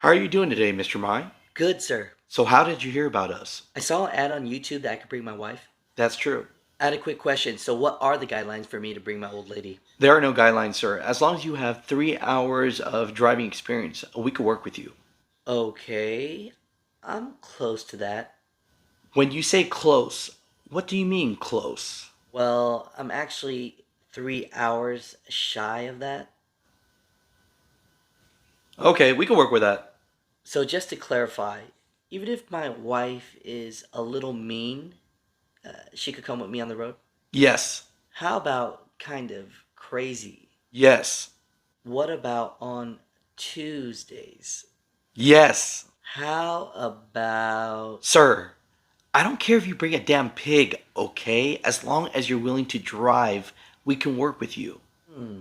How are you doing today, Mr. Mai? Good, sir. So how did you hear about us? I saw an ad on YouTube that I could bring my wife. That's true. I had a quick question. So, what are the guidelines for me to bring my old lady? There are no guidelines, sir. As long as you have 3 hours of driving experience, we could work with you. Okay, I'm close to that. When you say close, what do you mean close? Well, I'm actually 3 hours shy of that. Okay, we can work with that. So, just to clarify, even if my wife is a little mean, she could come with me on the road? Yes. How about kind of crazy? Yes. What about on Tuesdays? Yes. How about. Sir, I don't care if you bring a damn pig, okay? As long as you're willing to drive, we can work with you. Hmm.